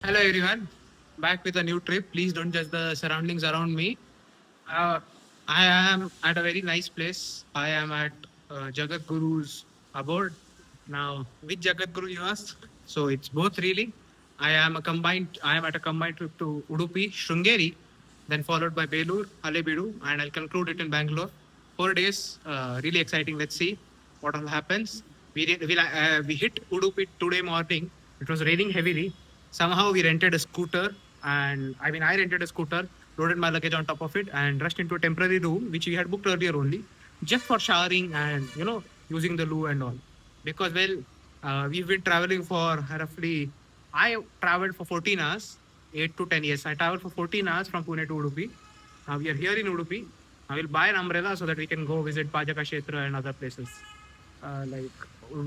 Hello everyone, back with a new trip. Please don't judge the surroundings around me. Uh, I am at a very nice place. I am at Jagat Guru's abode. Now, which Jagat Guru you ask? So it's both really. I am at a combined trip to Udupi, Shrungeri, then followed by Belur, Halebeedu, and I'll conclude it in Bangalore. 4 days, really exciting. Let's see what all happens. We hit Udupi today morning. It was raining heavily. Somehow we rented a scooter, and I rented a scooter, loaded my luggage on top of it, and rushed into a temporary room which we had booked earlier only, just for showering and using the loo and all. Because we've been traveling for roughly. I traveled for 14 hours, 8 to 10 years. I traveled for 14 hours from Pune to Udupi. Now we are here in Udupi. I will buy an umbrella so that we can go visit Pajaka, Kshetra and other places. Like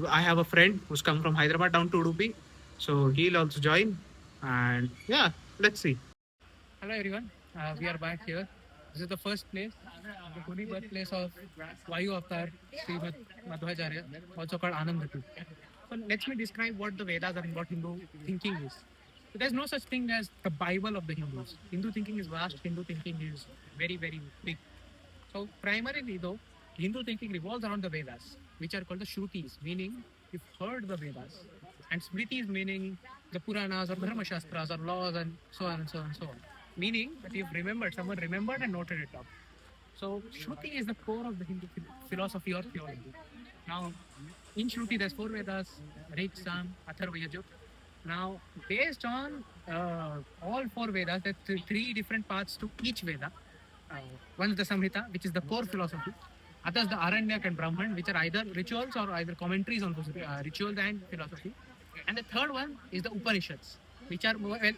I have a friend who's come from Hyderabad down to Udupi, so he'll also join. And yeah, let's see. Hello everyone, we are back here. This is the first place, the holy birthplace of Vayu Avatar, Sri Madhvacharya, also called Anandatu. So let me describe what the Vedas and what Hindu thinking is. So there's no such thing as the Bible of the Hindus. Hindu thinking is vast. Hindu thinking is very, very big. So primarily though, Hindu thinking revolves around the Vedas, which are called the Shrutis, meaning you've heard the Vedas. And Smritis meaning the Puranas or Dharma Shastras or laws and so on and so on and so on. Meaning that you've remembered, someone remembered and noted it down. So Shruti is the core of the Hindu philosophy or theology. Now, in Shruti, there's four Vedas: Rig, Sam, Atharva, Yajur. Now, based on all four Vedas, there are three different parts to each Veda. Uh, One is the Samhita, which is the core philosophy. Others the Aranyak and Brahman, which are either rituals or either commentaries on those rituals and philosophy. And the third one is the Upanishads, which are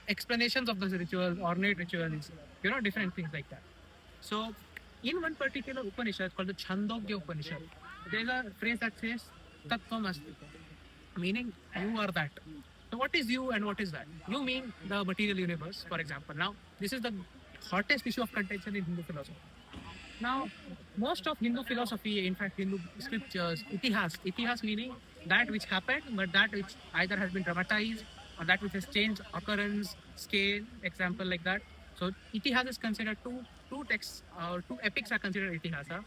explanations of those rituals, ornate rituals, different things like that. So, in one particular Upanishad called the Chandogya Upanishad, there's a phrase that says Tatvam Asti, meaning you are that. So, what is you and what is that? You mean the material universe, for example. Now, this is the hottest issue of contention in Hindu philosophy. Now, most of Hindu philosophy, in fact, Hindu scriptures, itihas meaning that which happened, but that which either has been dramatized or that which has changed occurrence, scale, example like that. So, itihas is considered two texts or two epics are considered itihasa.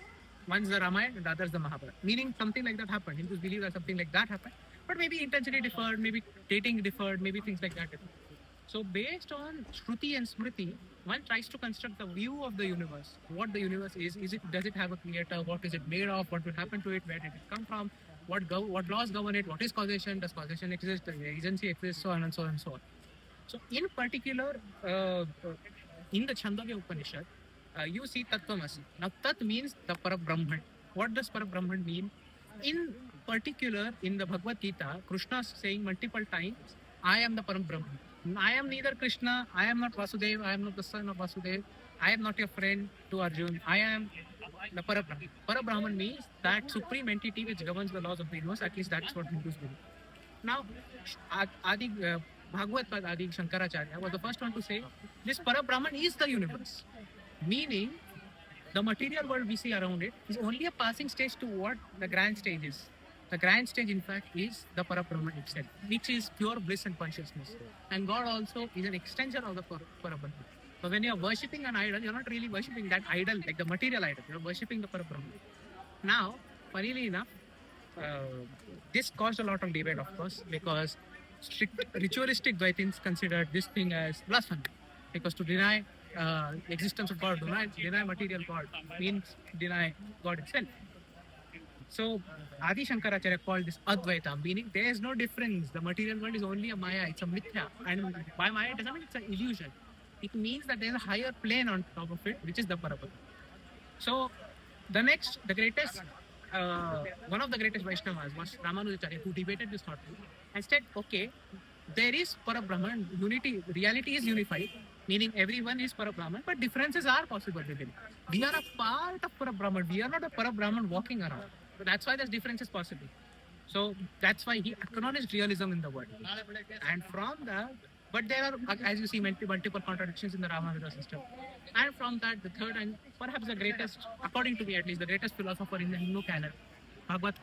One is the Ramayana and the other is the Mahabharata. Meaning something like that happened. Hindus believe that something like that happened, but maybe intensity differed, maybe dating differed, maybe things like that differed. So, based on Shruti and Smriti, one tries to construct the view of the universe. What the universe is it? Does it have a creator? What is it made of? What will happen to it? Where did it come from? What laws govern it? What is causation? Does causation exist? Does agency exist? So on and so on and so on. So, in particular, in the Chandogya Upanishad, you see Tattvamasi. Now, Tat means the Parabrahman. What does Parabrahman mean? In particular, in the Bhagavad Gita, Krishna is saying multiple times, I am the Parabrahman. I am neither Krishna, I am not Vasudeva, I am not the son of Vasudeva, I am not your friend to Arjun, I am the Parabrahman. Parabrahman means that supreme entity which governs the laws of the universe, at least that's what Hindus believe. Now, Adi Bhagavad Adi Shankaracharya was the first one to say this Parabrahman is the universe, meaning the material world we see around it is only a passing stage to what the grand stage is. The grand stage, in fact, is the Parabrahman itself, which is pure bliss and consciousness. And God also is an extension of the Parabrahman. So when you're worshipping an idol, you're not really worshipping that idol, like the material idol. You're worshipping the Parabrahman. Now, funnily enough, uh, this caused a lot of debate, of course, because strict ritualistic Dvaitins considered this thing as blasphemy. Because to deny existence of God, deny material God, means deny God itself. So Adi Shankaracharya called this Advaita, meaning there is no difference. The material world is only a Maya, it's a Mithya. And by Maya, it doesn't mean it's an illusion. It means that there is a higher plane on top of it, which is the Parabrahman. So the greatest, one of the greatest Vaishnavas was Ramanujacharya, who debated this thought and said, okay, there is Parabrahman, unity, reality is unified, meaning everyone is Parabrahman, but differences are possible within. We are a part of Parabrahman, we are not a Parabrahman walking around. So that's why this difference is possible. So that's why he acknowledged realism in the world. And from that, but there are, as you see, multiple contradictions in the Ramayana system. And from that, the third and perhaps the greatest, according to me at least, the greatest philosopher in the Hindu canon, Bhagavat,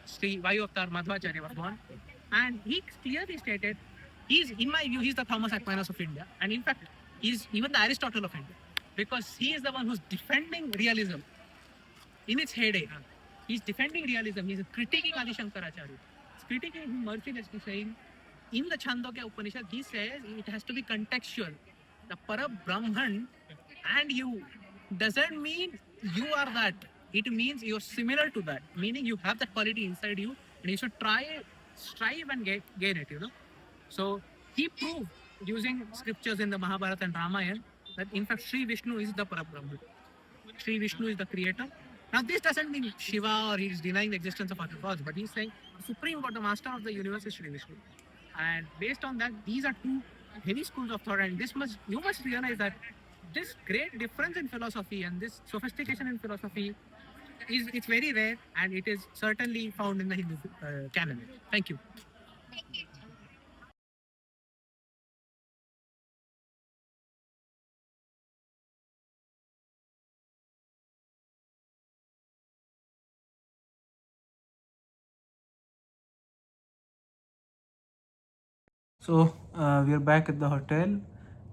Sri Vayu Avatar Madhvacharya was born. And he clearly stated He's, in my view, he's the Thomas Aquinas of India, and in fact, he's even the Aristotle of India, because he is the one who's defending realism in its heyday. He's defending realism. He's critiquing Adi Shankaracharya. He's critiquing him mercilessly, saying, in the Chandogya Upanishad, he says it has to be contextual. The Para Brahman and you doesn't mean you are that. It means you're similar to that, meaning you have that quality inside you, and you should strive and gain it. So he proved using scriptures in the Mahabharata and Ramayana that in fact Sri Vishnu is the Parabrahman. Sri Vishnu is the creator. Now this doesn't mean Shiva or he's denying the existence of other gods, but he's saying the supreme god, the master of the universe is Sri Vishnu. And based on that, these are two heavy schools of thought, and you must realize that this great difference in philosophy and this sophistication in philosophy it's very rare, and it is certainly found in the Hindu canon. Thank you. So we are back at the hotel,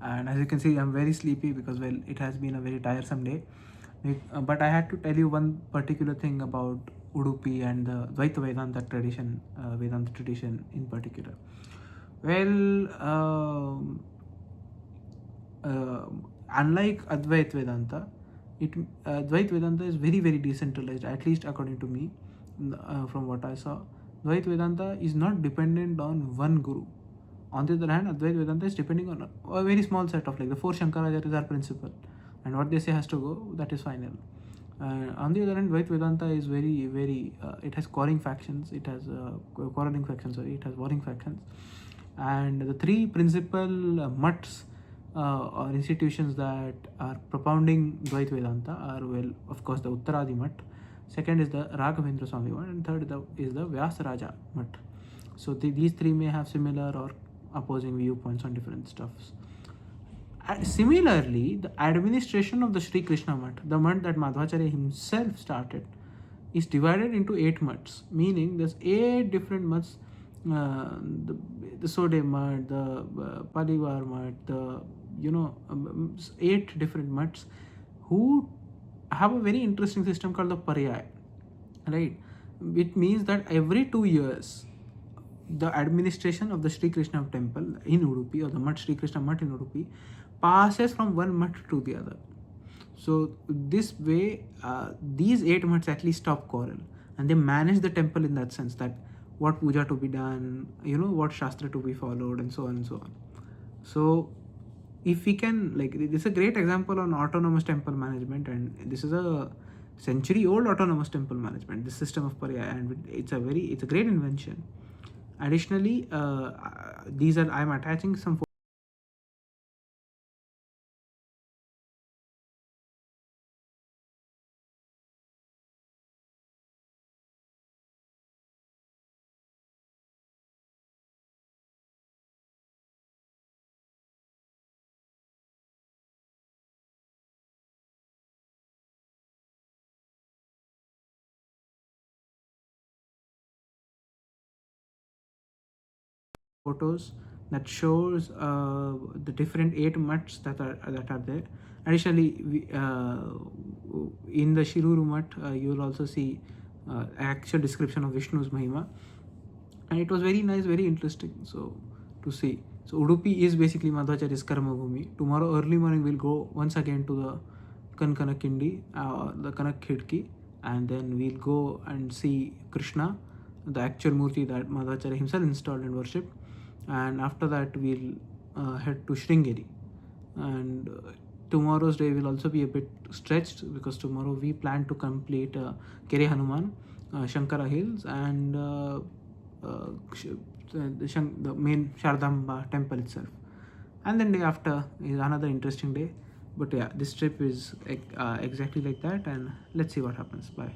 and as you can see, I'm very sleepy because well, it has been a very tiresome day. But I had to tell you one particular thing about Udupi and the Dvaita Vedanta tradition in particular. Well, uh, unlike Advaita Vedanta, Dvaita Vedanta is very decentralized, at least according to me, from what I saw. Dvaita Vedanta is not dependent on one guru. On the other hand, Advaita Vedanta is depending on a very small set of, like, the four Shankaracharyas are principal, and what they say has to go, that is final. On the other hand, Dvaita Vedanta is very it has quarreling factions, it has it has warring factions, and the three principal mutts or institutions that are propounding Dvaita Vedanta are, well, of course, the Uttaradi Mutt, second is the Raghavendra Swami one, and third is the Vyasaraja Mutt. So these three may have similar or opposing viewpoints on different stuffs. Similarly, the administration of the Sri Krishna Mutt, the mutt that Madhvacharya himself started, is divided into 8 mutts, meaning there's 8 different mutts, the Sode mutt, the Palivar mutt, the 8 different mutts who have a very interesting system called the Paryaya, right? It means that every 2 years, the administration of the Sri Krishna temple in Udupi, or the Mutt Sri Krishna Mutt in Udupi, passes from one mutt to the other. So this way, these 8 mutts at least stop quarrel, and they manage the temple in that sense, that what puja to be done, what shastra to be followed, and so on and so on. So if we can, like, this is a great example on autonomous temple management, and this is a century old autonomous temple management, this system of Paryaya, and it's a great invention. Additionally, I'm attaching some photos that shows the different 8 mutts that are there. Additionally, in the Shiruru mutt, you will also see actual description of Vishnu's Mahima, and it was very nice, very interesting. So to see. So Udupi is basically Madhvacharya's Karma Bhumi. Tomorrow early morning we'll go once again to the Kankanakindi, the Kanak Khidki, and then we'll go and see Krishna, the actual Murti that Madhvacharya himself installed and worshipped. And after that we'll head to Sringeri. And tomorrow's day will also be a bit stretched, because tomorrow we plan to complete Kere Hanuman, Shankara Hills, and the main Shardamba temple itself. And then day after is another interesting day. But yeah, this trip is exactly like that, and let's see what happens. Bye.